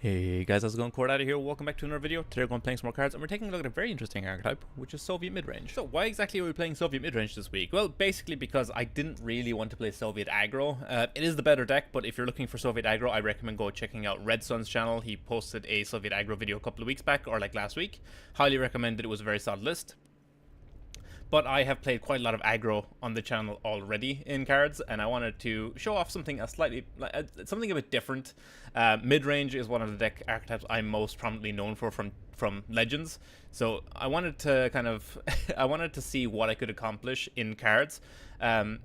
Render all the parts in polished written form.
Hey guys, how's it going? CoreData here. Welcome back to another video. Today we're going to be playing some more cards, and we're taking a look at a very interesting archetype, which is Soviet Midrange. So why exactly are we playing Soviet Midrange this week? Well, basically because I didn't really want to play Soviet Aggro. It is the better deck, but if you're looking for Soviet Aggro, I recommend go checking out Red Sun's channel. He posted a Soviet Aggro video a couple of weeks back, or like last week. Highly recommended. It was a very solid list. But I have played quite a lot of aggro on the channel already in cards, and I wanted to show off something something a bit different. Midrange is one of the deck archetypes I'm most prominently known for from Legends, so I wanted to kind of I wanted to see what I could accomplish in cards. And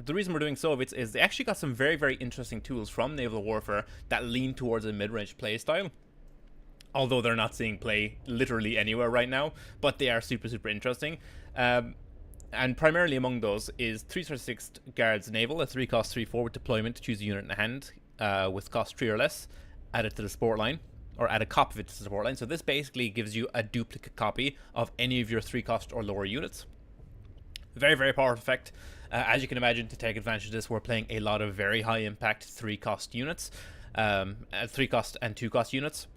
the reason we're doing Soviets is they actually got some very interesting tools from Naval Warfare that lean towards a mid-range playstyle. Although they're not seeing play literally anywhere right now, but they are super interesting. And primarily among those is 336 Guards Naval, a 3-cost 3/4 with deployment to choose a unit in the hand with cost 3 or less, added to the support line, or add a copy of it to the support line. So this basically gives you a duplicate copy of any of your 3-cost or lower units. Very powerful effect. As you can imagine, to take advantage of this, we're playing a lot of very high impact 3-cost units, 3-cost and 2-cost units,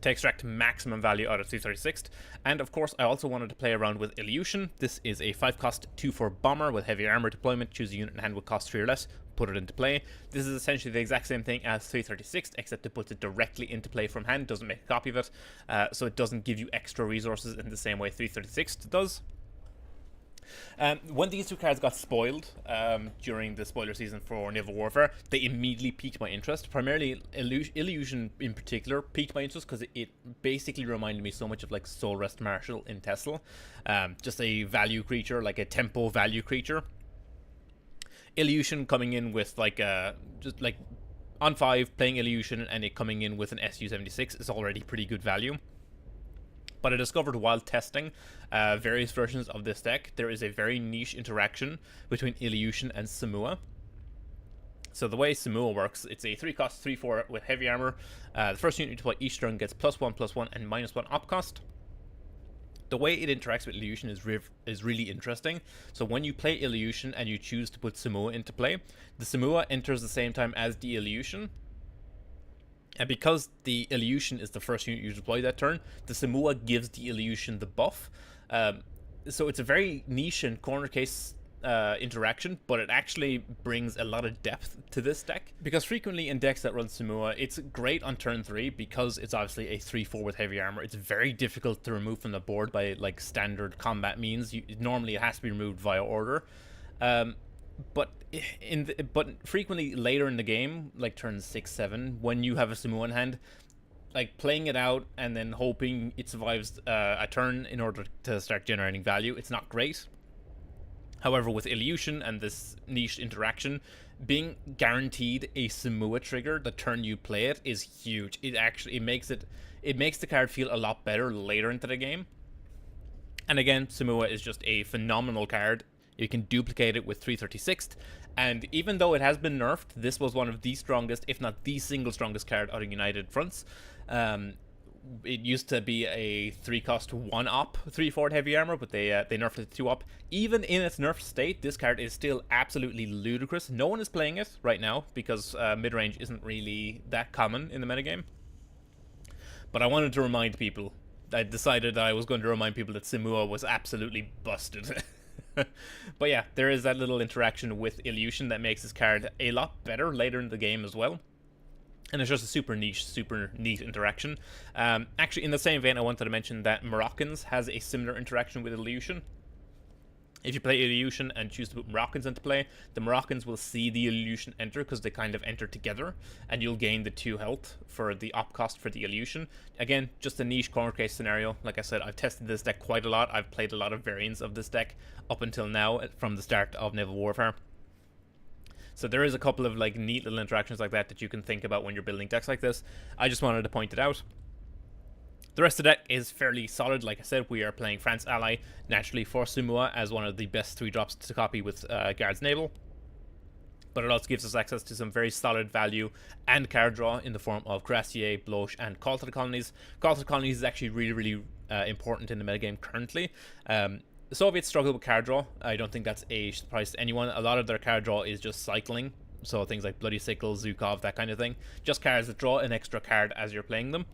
to extract maximum value out of 336. And of course, I also wanted to play around with Illusion. This is a 5-cost 2/4 bomber with heavy armor deployment. Choose a unit in hand with cost 3 or less, put it into play. This is essentially the exact same thing as 336, except it puts it directly into play from hand, doesn't make a copy of it, so it doesn't give you extra resources in the same way 336 does. When these two cards got spoiled during the spoiler season for Naval Warfare, they immediately piqued my interest. Primarily, Illusion in particular piqued my interest because it basically reminded me so much of like Soul Rest Marshal in Tesla. Just a value creature, like a tempo value creature. Illusion coming in with like just like on 5 playing Illusion and it coming in with an SU-76 is already pretty good value. But I discovered while testing various versions of this deck, there is a very niche interaction between Illusion and Somua. So the way Somua works, it's a 3-cost 3/4 with heavy armor. The first unit you deploy each turn gets +1/+1 and -1 op cost. The way it interacts with Illusion is really interesting. So when you play Illusion and you choose to put Somua into play, the Somua enters the same time as the Illusion. And because the Illusion is the first unit you deploy that turn, the Somua gives the Illusion the buff. So it's a very niche and corner case interaction, but it actually brings a lot of depth to this deck. Because frequently in decks that run Somua, it's great on turn 3 because it's obviously a 3/4 with heavy armor. It's very difficult to remove from the board by like standard combat means. Normally it has to be removed via order. But frequently later in the game, like turn 6-7, when you have a Somua in hand, like playing it out and then hoping it survives a turn in order to start generating value, it's not great. However, with Illusion and this niche interaction, being guaranteed a Somua trigger the turn you play it is huge. It makes the card feel a lot better later into the game. And again, Somua is just a phenomenal card. You can duplicate it with 336, and even though it has been nerfed, this was one of the strongest, if not the single strongest card out of United Fronts. It used to be a 3-cost 1-op 3/4 heavy armor, but they nerfed it to 2-op. Even in its nerfed state, this card is still absolutely ludicrous. No one is playing it right now because midrange isn't really that common in the metagame. But I wanted to remind people. I decided that I was going to remind people that Somua was absolutely busted. But yeah, there is that little interaction with Illusion that makes this card a lot better later in the game as well. And it's just a super niche, super neat interaction. Actually, in the same vein, I wanted to mention that Moroccans has a similar interaction with Illusion. If you play Illusion and choose to put Moroccans into play, the Moroccans will see the Illusion enter because they kind of enter together, and you'll gain the 2 health for the op cost for the Illusion. Again, just a niche corner case scenario. Like I said, I've tested this deck quite a lot. I've played a lot of variants of this deck up until now from the start of Naval Warfare. So there is a couple of like neat little interactions like that you can think about when you're building decks like this. I just wanted to point it out. The rest of the deck is fairly solid. Like I said, we are playing France Ally naturally for Somua as one of the best 3-drops to copy with Guards Naval. But it also gives us access to some very solid value and card draw in the form of Gracier, Bloche, and Call to the Colonies. Call to the Colonies is actually really important in the metagame currently. The Soviets struggle with card draw. I don't think that's a surprise to anyone. A lot of their card draw is just cycling. so things like Bloody Sickle, Zukov, that kind of thing. Just cards that draw an extra card as you're playing them.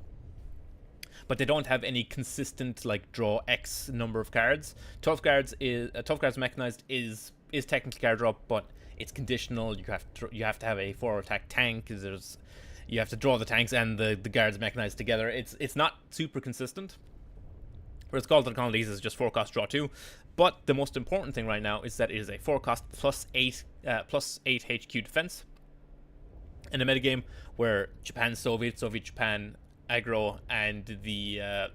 But they don't have any consistent like draw X number of cards. 12 cards mechanized is technically card draw, but it's conditional. You have to have a 4 attack tank. You have to draw the tanks and the guards mechanized together. It's not super consistent. Whereas Call to the Colonies is just 4 cost draw 2. But the most important thing right now is that it is a 4 cost plus 8 HQ defense. In a metagame where Japan, Soviet Japan aggro, and the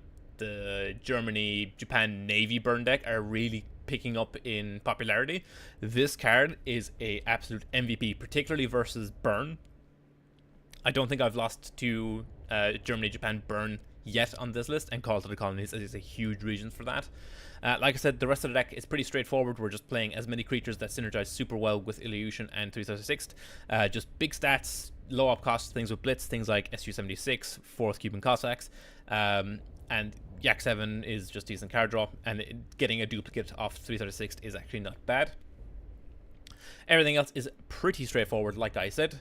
Germany Japan Navy burn deck are really picking up in popularity, this card is a absolute MVP, particularly versus burn. I don't think I've lost to Germany Japan burn yet on this list, and Call to the Colonies is a huge reason for that. Like I said, the rest of the deck is pretty straightforward. We're just playing as many creatures that synergize super well with Illusion and 336. Just big stats, low up cost, things with Blitz, things like SU-76, 4th Cuban Cossacks, and Yak 7 is just decent card draw, and getting a duplicate off 336 is actually not bad. Everything else is pretty straightforward, like I said.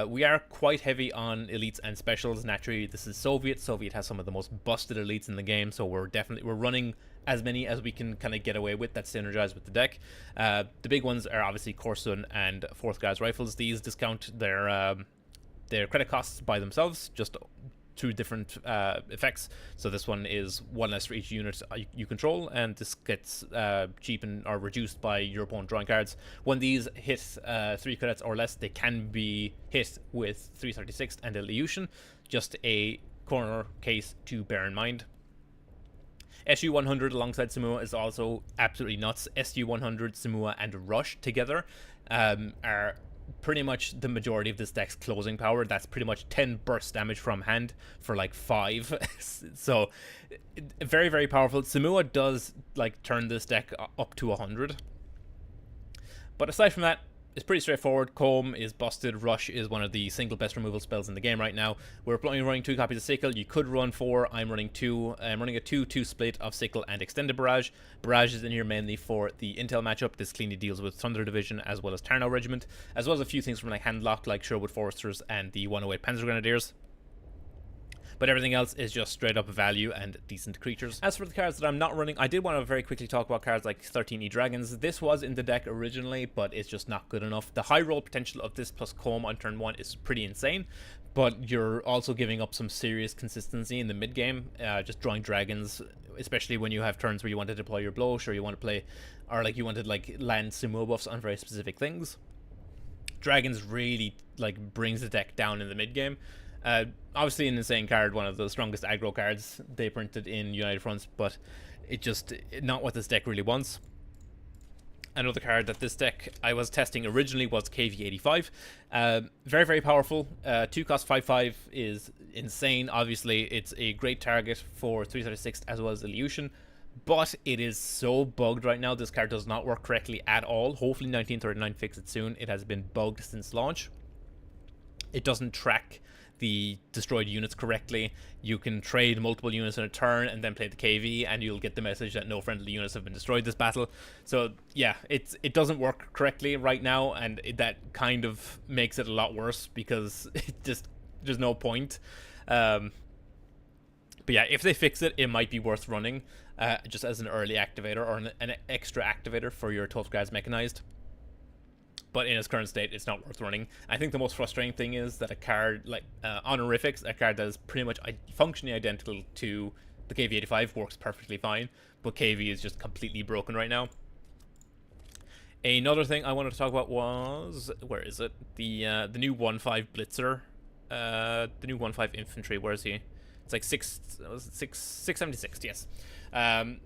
We are quite heavy on elites and specials. Naturally, this is Soviet. Soviet has some of the most busted elites in the game, so we're running as many as we can kind of get away with that synergize with the deck. The big ones are obviously Korsun and 4th Guards Rifles. These discount their credit costs by themselves, just through different effects. So this one is 1 less for each unit you control, and this gets cheapened or reduced by your opponent drawing cards. When these hit 3 credits or less, they can be hit with 336 and Illusion. Just a corner case to bear in mind. SU-100 alongside Somua is also absolutely nuts. SU-100, Somua, and Rush together are pretty much the majority of this deck's closing power. That's pretty much 10 burst damage from hand for like 5. So very, very powerful. Somua does like turn this deck up to 100. But aside from that, it's pretty straightforward. Comb is busted. Rush is one of the single best removal spells in the game right now. We're only running 2 copies of Sickle. You could run 4. I'm running 2. I'm running a 2-2 split of Sickle and Extended Barrage. Barrage is in here mainly for the Intel matchup. This cleanly deals with Thunder Division as well as Tarnow Regiment, as well as a few things from like Handlock, like Sherwood Foresters and the 108 Panzer Grenadiers. But everything else is just straight up value and decent creatures. As for the cards that I'm not running, I did want to very quickly talk about cards like 13E Dragons. This was in the deck originally, but it's just not good enough. The high roll potential of this plus Comb on turn 1 is pretty insane, but you're also giving up some serious consistency in the mid game. Just drawing dragons, especially when you have turns where you want to deploy your Blow, or you want to play, or like you want to like land Sumo buffs on very specific things. Dragons really like brings the deck down in the mid game. Obviously an insane card, one of the strongest aggro cards they printed in United Fronts, but it just not what this deck really wants. Another card that this deck I was testing originally was KV85. Very, very powerful. 2 cost 5/5 is insane. Obviously it's a great target for 336 as well as Illusion, but it is so bugged right now. This card does not work correctly at all. Hopefully 1939 fix it soon. It has been bugged since launch. It doesn't track the destroyed units correctly. You can trade multiple units in a turn and then play the KV, and you'll get the message that no friendly units have been destroyed this battle. So yeah, it doesn't work correctly right now, and that kind of makes it a lot worse because there's no point. But yeah, if they fix it, it might be worth running just as an early activator or an extra activator for your 12 guys mechanized. But in its current state, it's not worth running. I think the most frustrating thing is that a card like Honorifics, a card that is pretty much functionally identical to the KV85, works perfectly fine, but KV is just completely broken right now. Another thing I wanted to talk about was, where is it? The new 1/5 Blitzer, the new 1/5 Infantry. Where is he? It's like 676. Yes.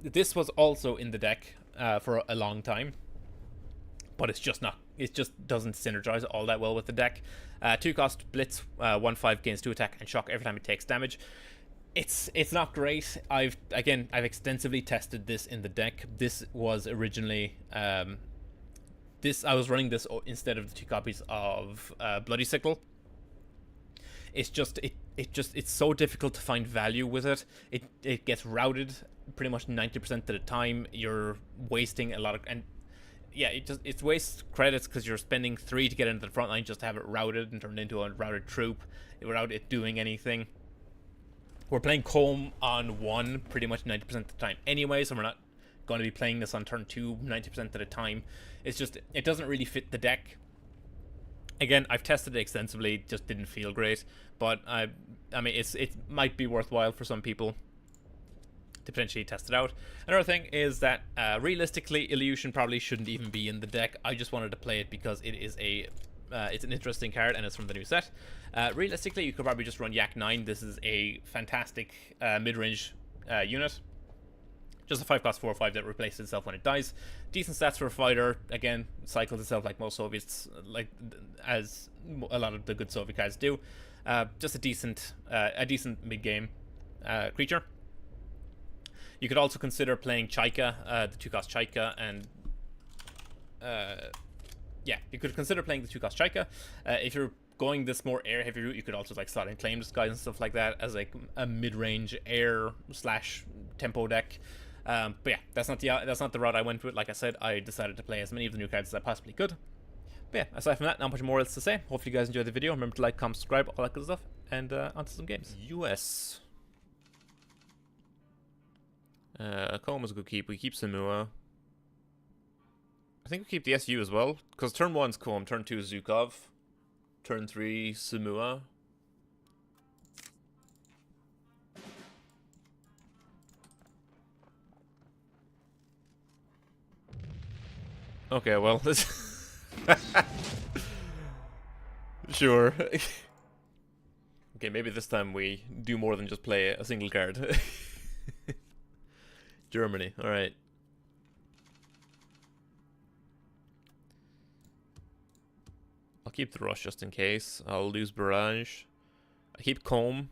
This was also in the deck for a long time, but it's just not. It just doesn't synergize all that well with the deck. 2 cost Blitz, 1/5 gains 2 attack and shock every time it takes damage. It's not great. I've extensively tested this in the deck. This was originally I was running this instead of the 2 copies of Bloody Sickle. It's so difficult to find value with it. It gets routed pretty much 90% of the time. You're wasting a lot of, and yeah, it wastes credits because you're spending 3 to get into the front line just to have it routed and turned into a routed troop without it doing anything. We're playing Comb on 1 pretty much 90% of the time anyway, so we're not going to be playing this on turn 2 90% of the time. It's just, it doesn't really fit the deck. Again, I've tested it extensively, just didn't feel great, but I mean, it might be worthwhile for some people to potentially test it out. Another thing is that realistically, Illusion probably shouldn't even be in the deck. I just wanted to play it because it is it's an interesting card and it's from the new set. Realistically, you could probably just run Yak 9. This is a fantastic mid-range unit. Just a 5-cost 4/5 that replaces itself when it dies. Decent stats for a fighter. Again, cycles itself like most Soviets, like as a lot of the good Soviet cards do. Just a decent mid-game creature. You could also consider playing Chaika, the 2-cost Chaika, and yeah, you could consider playing the 2-cost Chaika. If you're going this more air heavy route, you could also like slot in Claim Disguise and stuff like that as like a mid-range air / tempo deck. But yeah, that's not the route I went with. Like I said, I decided to play as many of the new cards as I possibly could. But yeah, aside from that, not much more else to say. Hopefully you guys enjoyed the video. Remember to like, comment, subscribe, all that good stuff, and onto some games. US. Comb is a good keep. We keep Somua. I think we keep the SU as well, because turn 1's Comb, turn 2 is Zukov, turn 3 Somua. Okay, well, this... Sure. Okay, maybe this time we do more than just play a single card. Germany, alright. I'll keep the rush just in case. I'll lose Barrage. I keep Comb.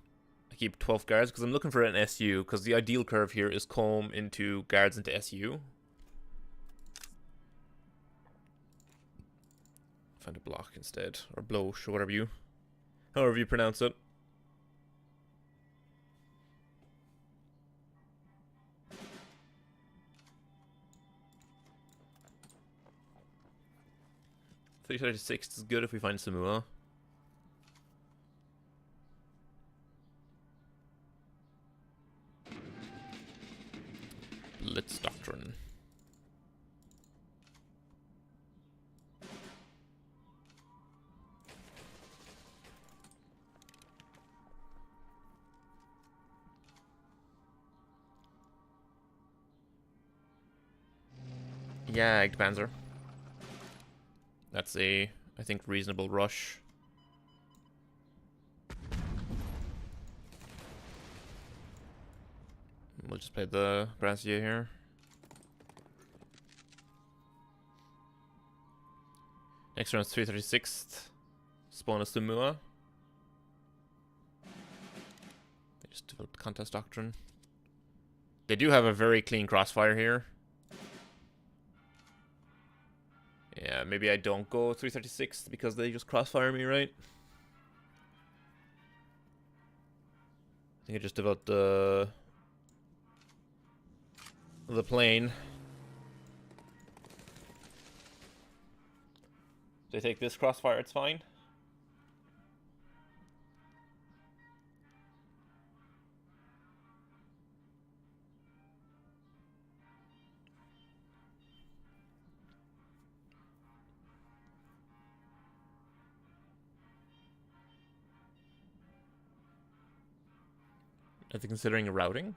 I keep 12 guards because I'm looking for an SU, because the ideal curve here is Comb into guards into SU. Find a block instead, or blosh, or however you pronounce it. $336 is good if we find Somua. Blitz Doctrine. Yeah, Panzer. That's a, I think, reasonable rush. We'll just play the Brassier here. Next round's 336th. Spawn is Somua. They just developed Contest Doctrine. They do have a very clean crossfire here. Yeah, maybe I don't go 336 because they just crossfire me, right? I think I just developed the plane. They take this crossfire, it's fine. Are they considering a routing?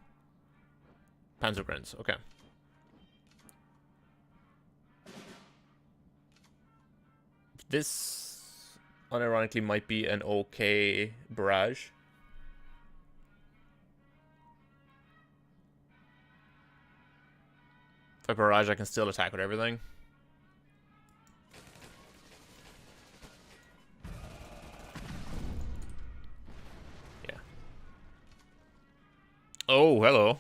Panzergrenz, okay. This, unironically, might be an okay barrage. If I barrage, I can still attack with everything. Yeah. Oh, hello.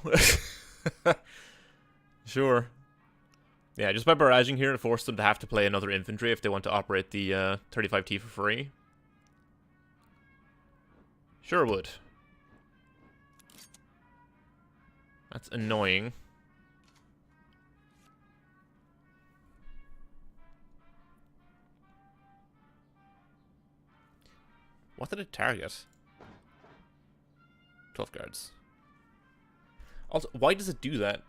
Sure. Yeah, just by barraging here, it forced them to have to play another infantry if they want to operate the 35T for free. Sure would. That's annoying. What did it target? 12 cards. Also, why does it do that?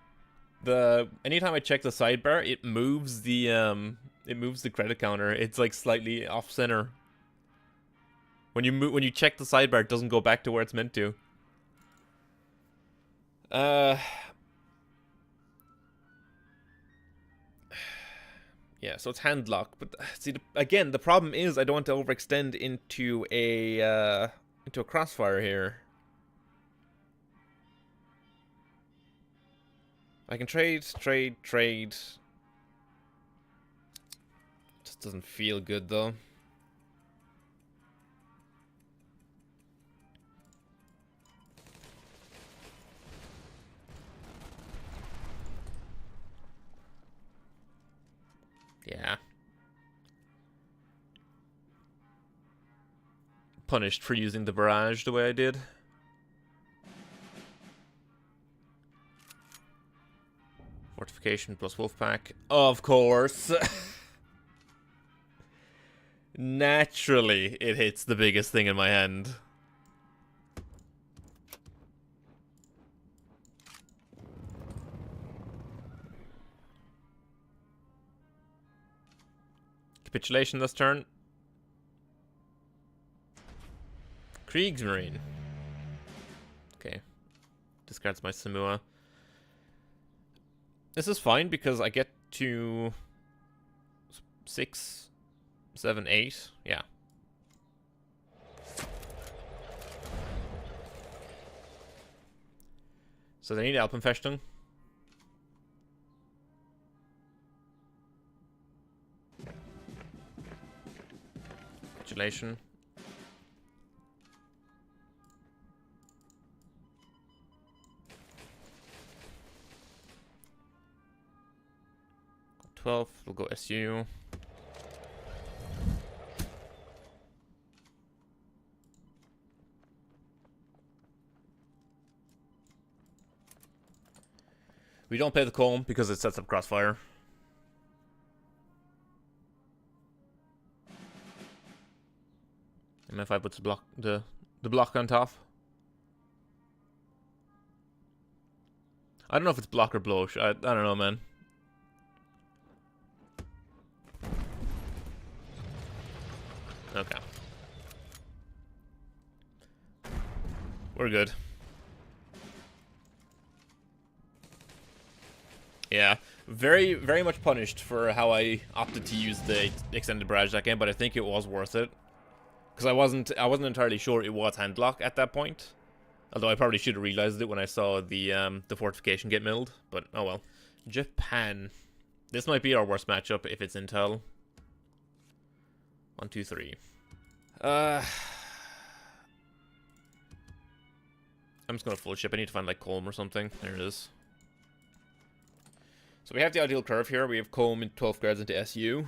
Anytime I check the sidebar, it moves the credit counter. It's like slightly off center. When you check the sidebar, it doesn't go back to where it's meant to. Yeah, so it's hand lock, but see, again, the problem is I don't want to overextend into a crossfire here. I can trade. Just doesn't feel good though. Yeah. Punished for using the barrage the way I did. Fortification plus Wolfpack. Of course. Naturally, it hits the biggest thing in my hand. Capitulation this turn. Kriegsmarine. Okay. Discards my Somua. This is fine because I get to 6, 7, 8. Yeah. So they need Alpenfestung. Capitulation. We'll go SU. We don't play the comb because it sets up crossfire. MF5 puts the block on top. I don't know if it's block or blow. I don't know, man. Okay. We're good. Yeah. Very, very much punished for how I opted to use the extended barrage that game, but I think it was worth it. Because I wasn't entirely sure it was handlock at that point. Although I probably should have realized it when I saw the fortification get milled. But oh well. Japan. This might be our worst matchup if it's Intel. 1, 2, 3. I'm just gonna full ship. I need to find like Colm or something. There it is. So we have the ideal curve here. We have Colm in 12 cards into SU.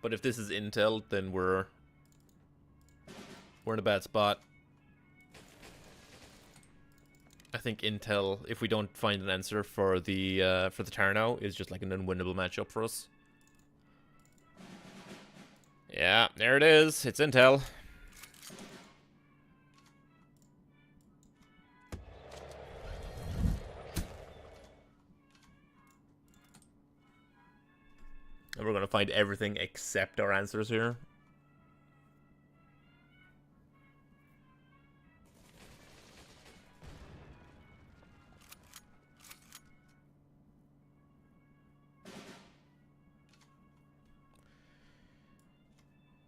But if this is Intel, then we're in a bad spot. I think Intel, if we don't find an answer for the Tarnow, is just like an unwinnable matchup for us. Yeah, there it is. It's Intel. And we're going to find everything except our answers here.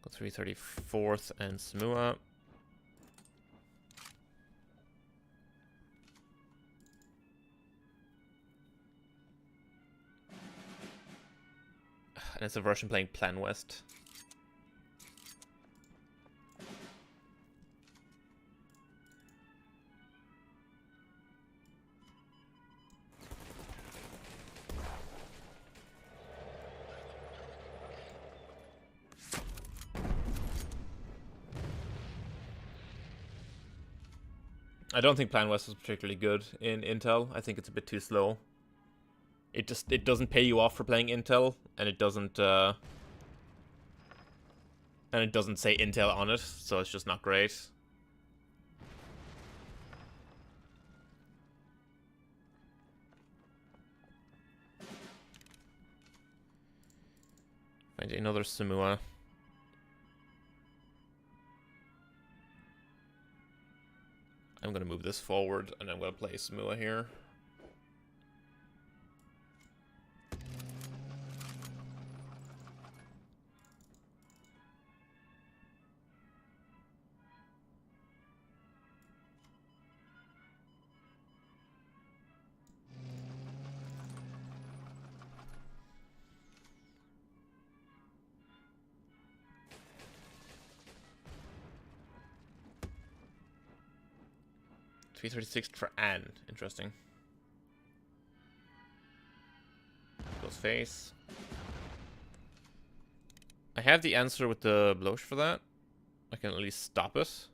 Go 334th and Somua. And it's a version playing Plan West. I don't think Plan West is particularly good in Intel. I think it's a bit too slow. It doesn't pay you off for playing Intel, and it doesn't And it doesn't say intel on it, so it's just not great. Find another Somua. I'm going to move this forward, and I'm going to play Somua here. $336 for Anne. Interesting. Goes face. I have the answer with the Bloche for that. I can at least stop it.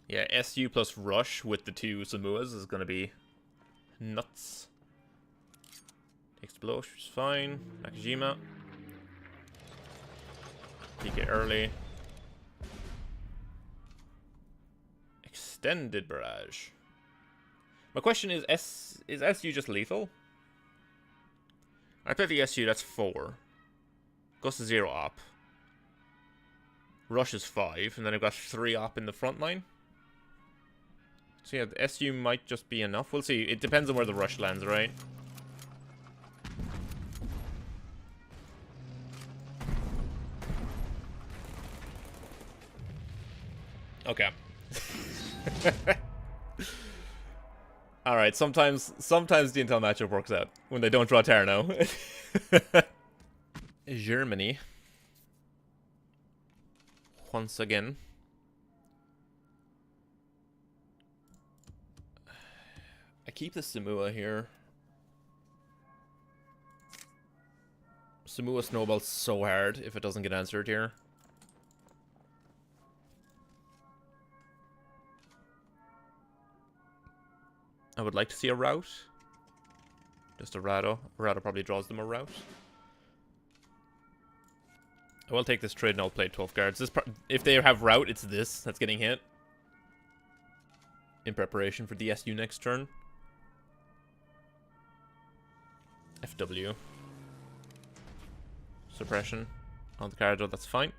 Yeah, SU plus Rush with the two Samuas is going to be nuts. Takes the Bloche, which is fine. Nakajima. Peek it early. Extended Barrage. My question is SU just lethal? I play the SU, that's 4. Goes to 0 op. Rush is 5, and then I've got 3 op in the front line. So yeah, the SU might just be enough. We'll see. It depends on where the rush lands, right? Okay. Alright, sometimes the intel matchup works out. When they don't draw Terno. Germany. Once again. I keep the Somua here. Somua snowballs so hard if it doesn't get answered here. I would like to see a route. Just a Rado. Rado probably draws them a route. I will take this trade and I'll play 12 guards. If they have route, it's this that's getting hit. In preparation for the SU next turn. FW. Suppression on the card, that's fine.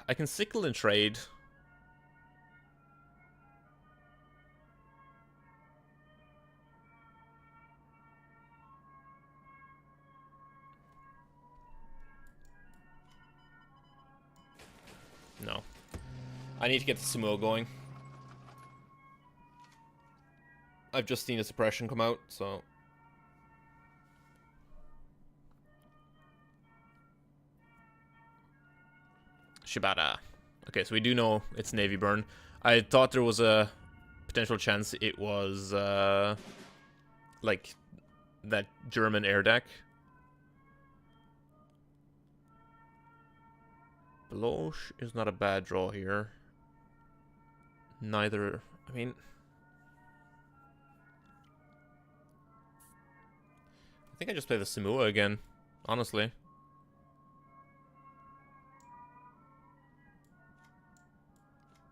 I can sickle and trade. No. I need to get the Somua going. I've just seen a suppression come out, so... Shibata. Okay, so we do know it's Navy Burn. I thought there was a potential chance it was, like, that German air deck. Bloche is not a bad draw here. Neither... I mean... I think I just play the Somua again, honestly.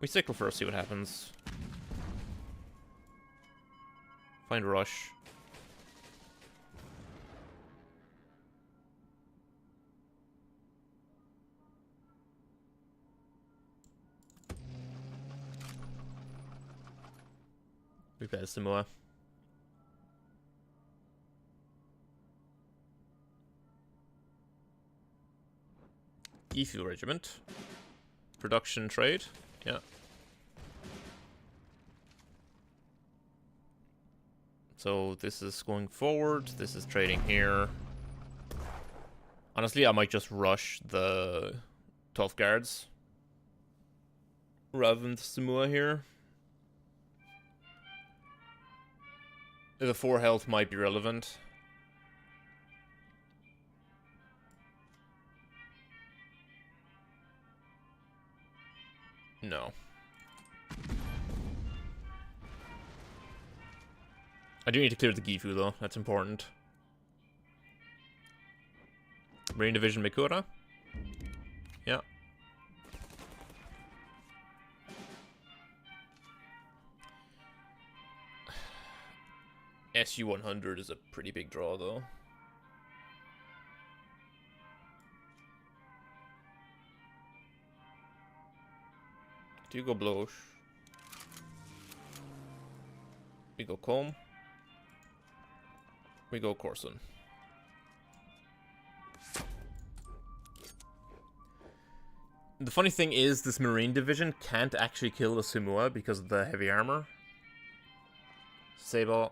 We sickle first, see what happens. Find Rush. We play the Somua. E-Fuel Regiment. Production trade. Yeah. So this is going forward. This is trading here. Honestly, I might just rush the 12 guards rather than the Somua here. The 4 health might be relevant. No. I do need to clear the Gifu though, that's important. Marine Division Mikura? Yeah. SU-100 is a pretty big draw though. Do you go Blosh? We go Comb. We go Corson. The funny thing is, this Marine Division can't actually kill the Somua because of the heavy armor. Sable.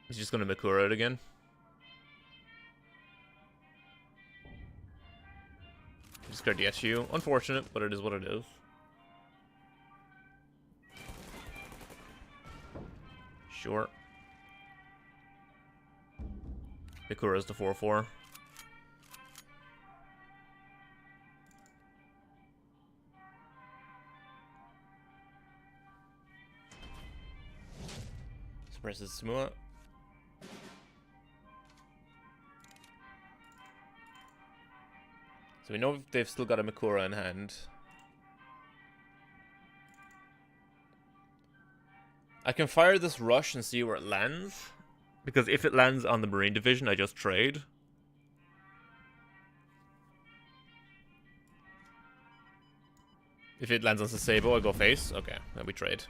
He's just gonna Mikura it again. Discard the SU. Unfortunate, but it is what it is. Sure. Mikura's the 4-4. Suppresses Somua. So we know they've still got a Mikura in hand. I can fire this rush and see where it lands. Because if it lands on the Marine Division, I just trade. If it lands on Sasebo, I go face. Okay, then we trade.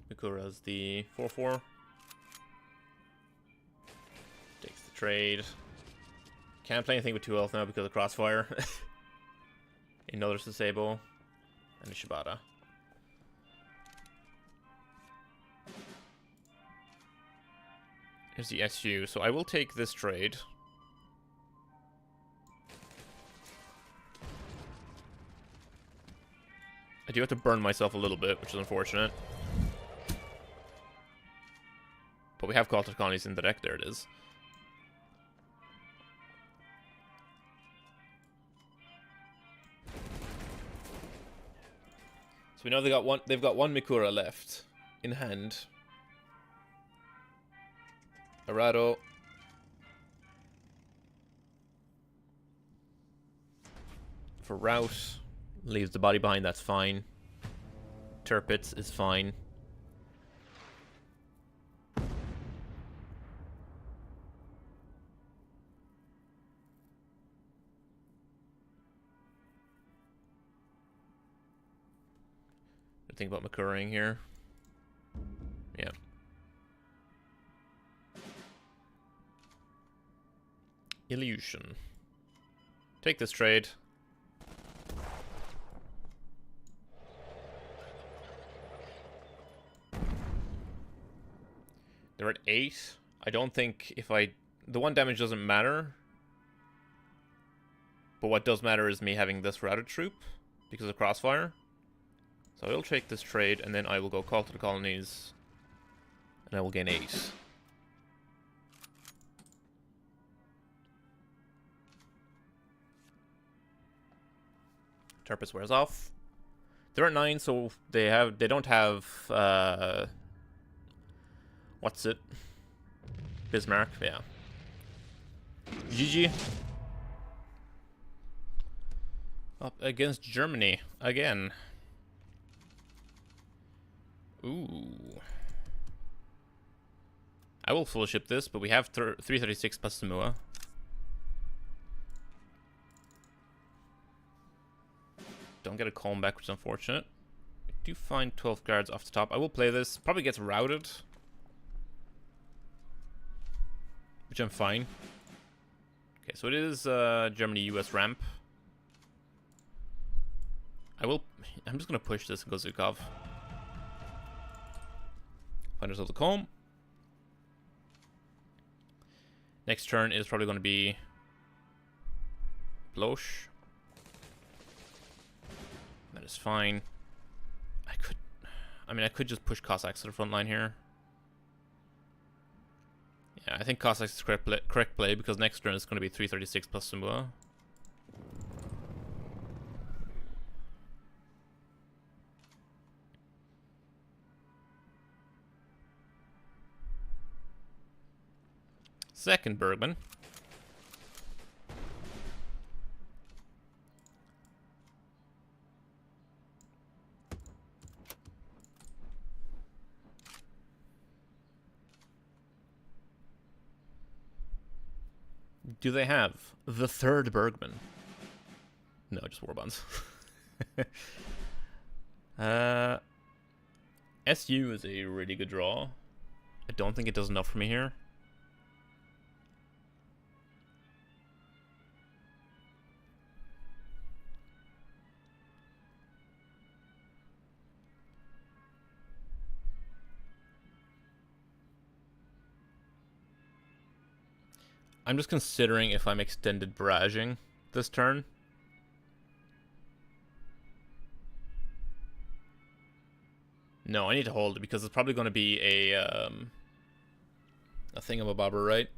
Mikura's the 4-4. Takes the trade. Can't play anything with 2 health now because of Crossfire. Another Sasebo. And a Shibata. Here's the SU. So I will take this trade. I do have to burn myself a little bit, which is unfortunate. But we have Call to the Colonies in the deck. There it is. So we know they've got one Mikura left in hand. Arado. For route. Leaves the body behind, that's fine. Turpitz is fine. Think about Mikuraing here. Yeah. Illusion. Take this trade. They're at 8. I don't think if I... The 1 damage doesn't matter. But what does matter is me having this routed troop because of Crossfire. So I will take this trade, and then I will go Call to the Colonies, and I will gain 8. Turpus wears off. They're at 9, so they don't have what's it? Bismarck, yeah. GG. Up against Germany again. Ooh. I will full ship this, but we have 336 plus Somua. Don't get a comb back, which is unfortunate. do find 12 guards off the top. I will play this. Probably gets routed, which I'm fine. Okay, so it is Germany-US ramp. I'm just gonna push this and go Zukov. Find ourselves a comb. Next turn is probably gonna be Bloche. That is fine. I could just push Cossacks to the front line here. Yeah, I think Cossacks is correct play because next turn is going to be 336 plus Somua. Second Bergman. Do they have the third Bergman? No, just war bonds. SU is a really good draw. I don't think it does enough for me here. I'm just considering if I'm extended barraging this turn. No, I need to hold it because it's probably going to be a thingamabobber, right?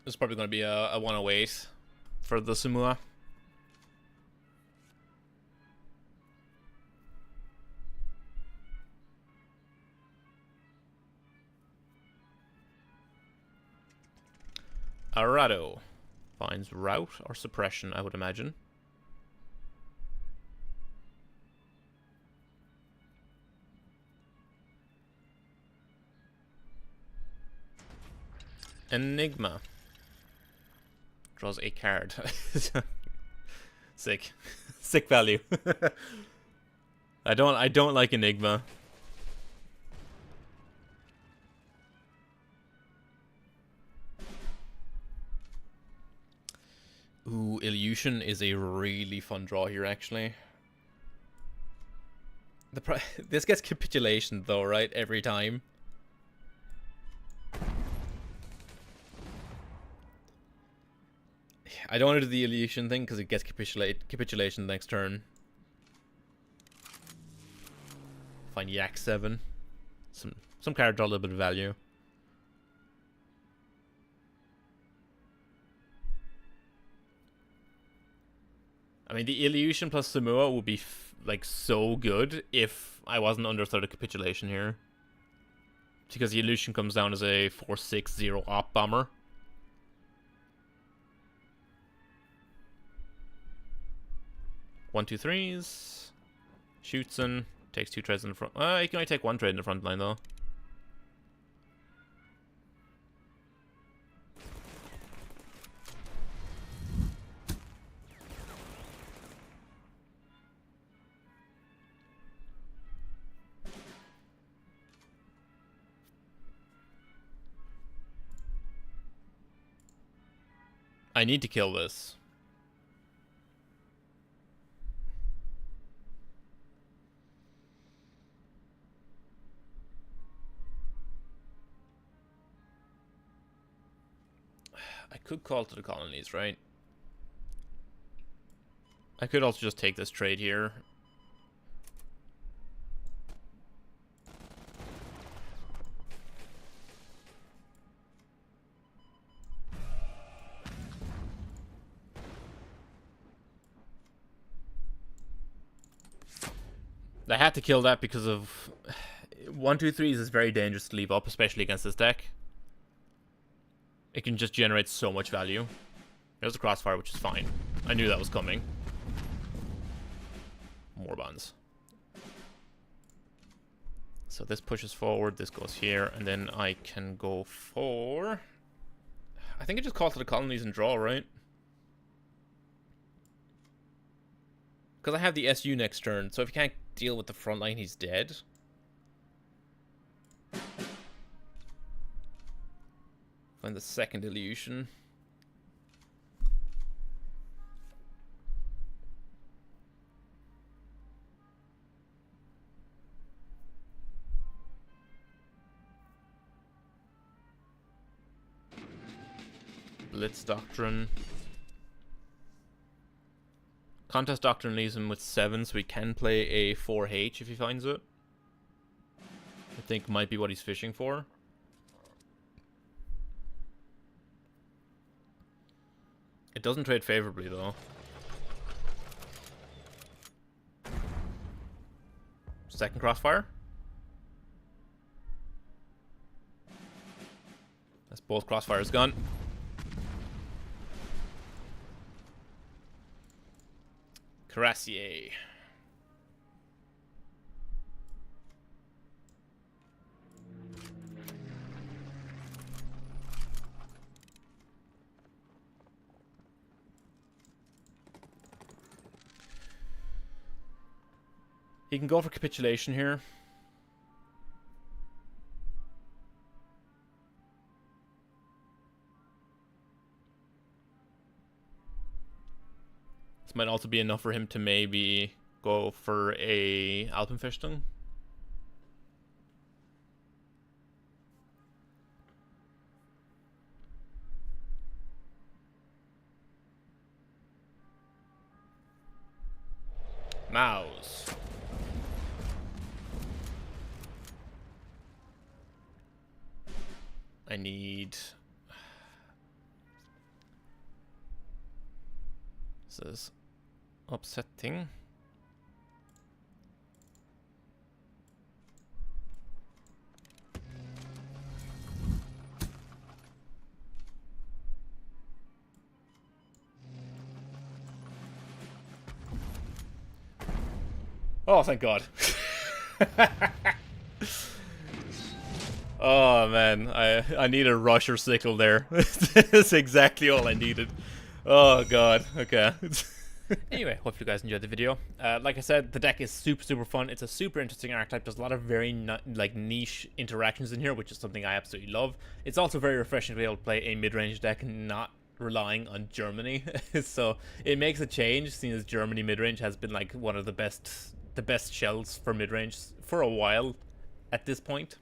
It's probably going to be a 108 for the Somua. Arado finds rout or suppression, I would imagine. Enigma draws a card. Sick. Sick value. I don't like Enigma. Ooh, Illusion is a really fun draw here, actually. This gets capitulation, though, right? Every time. I don't want to do the Illusion thing because it gets capitulation next turn. Find Yak 7. Some card draw a little bit of value. I mean, the Illusion plus Somua would be like so good if I wasn't under threat of capitulation here. Because the Illusion comes down as a 4/6/0 op bomber. One, two, threes. Shoots in. Takes 2 trades in the front. You can only take 1 trade in the front line though. I need to kill this. I could call to the colonies, right? I could also just take this trade here. I had to kill that because of 1, 2, 3s is very dangerous to leave up, especially against this deck. It can just generate so much value. There's a crossfire, which is fine. I knew that was coming. More bonds. So this pushes forward, this goes here, and then I can go for... I think it just calls to the colonies and draw, right? Because I have the SU next turn, so if he can't deal with the front line, he's dead. Find the second illusion. Blitz Doctrine. Contest Doctrine leaves him with 7, so he can play a 4H if he finds it. I think might be what he's fishing for. It doesn't trade favorably though. Second Crossfire. That's both Crossfires gone. Cuirassier. He can go for capitulation here. This might also be enough for him to maybe go for a Alpenfestung. Mouse. I need... This is upsetting. Oh, thank God. Oh man, I need a rusher sickle there. That's exactly all I needed. Oh god, okay. Anyway, hope you guys enjoyed the video. Like I said, the deck is super fun. It's a super interesting archetype. There's a lot of very niche interactions in here, which is something I absolutely love. It's also very refreshing to be able to play a mid-range deck and not relying on Germany. So it makes a change, seeing as Germany mid-range has been like one of the best shells for mid-range for a while at this point.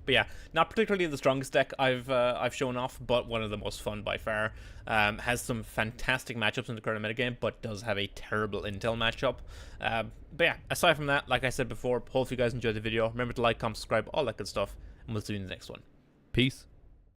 But yeah, not particularly the strongest deck I've shown off, but one of the most fun by far. Has some fantastic matchups in the current metagame, but does have a terrible intel matchup. But yeah, aside from that, like I said before, hopefully you guys enjoyed the video. Remember to like, comment, subscribe, all that good stuff, and we'll see you in the next one. Peace.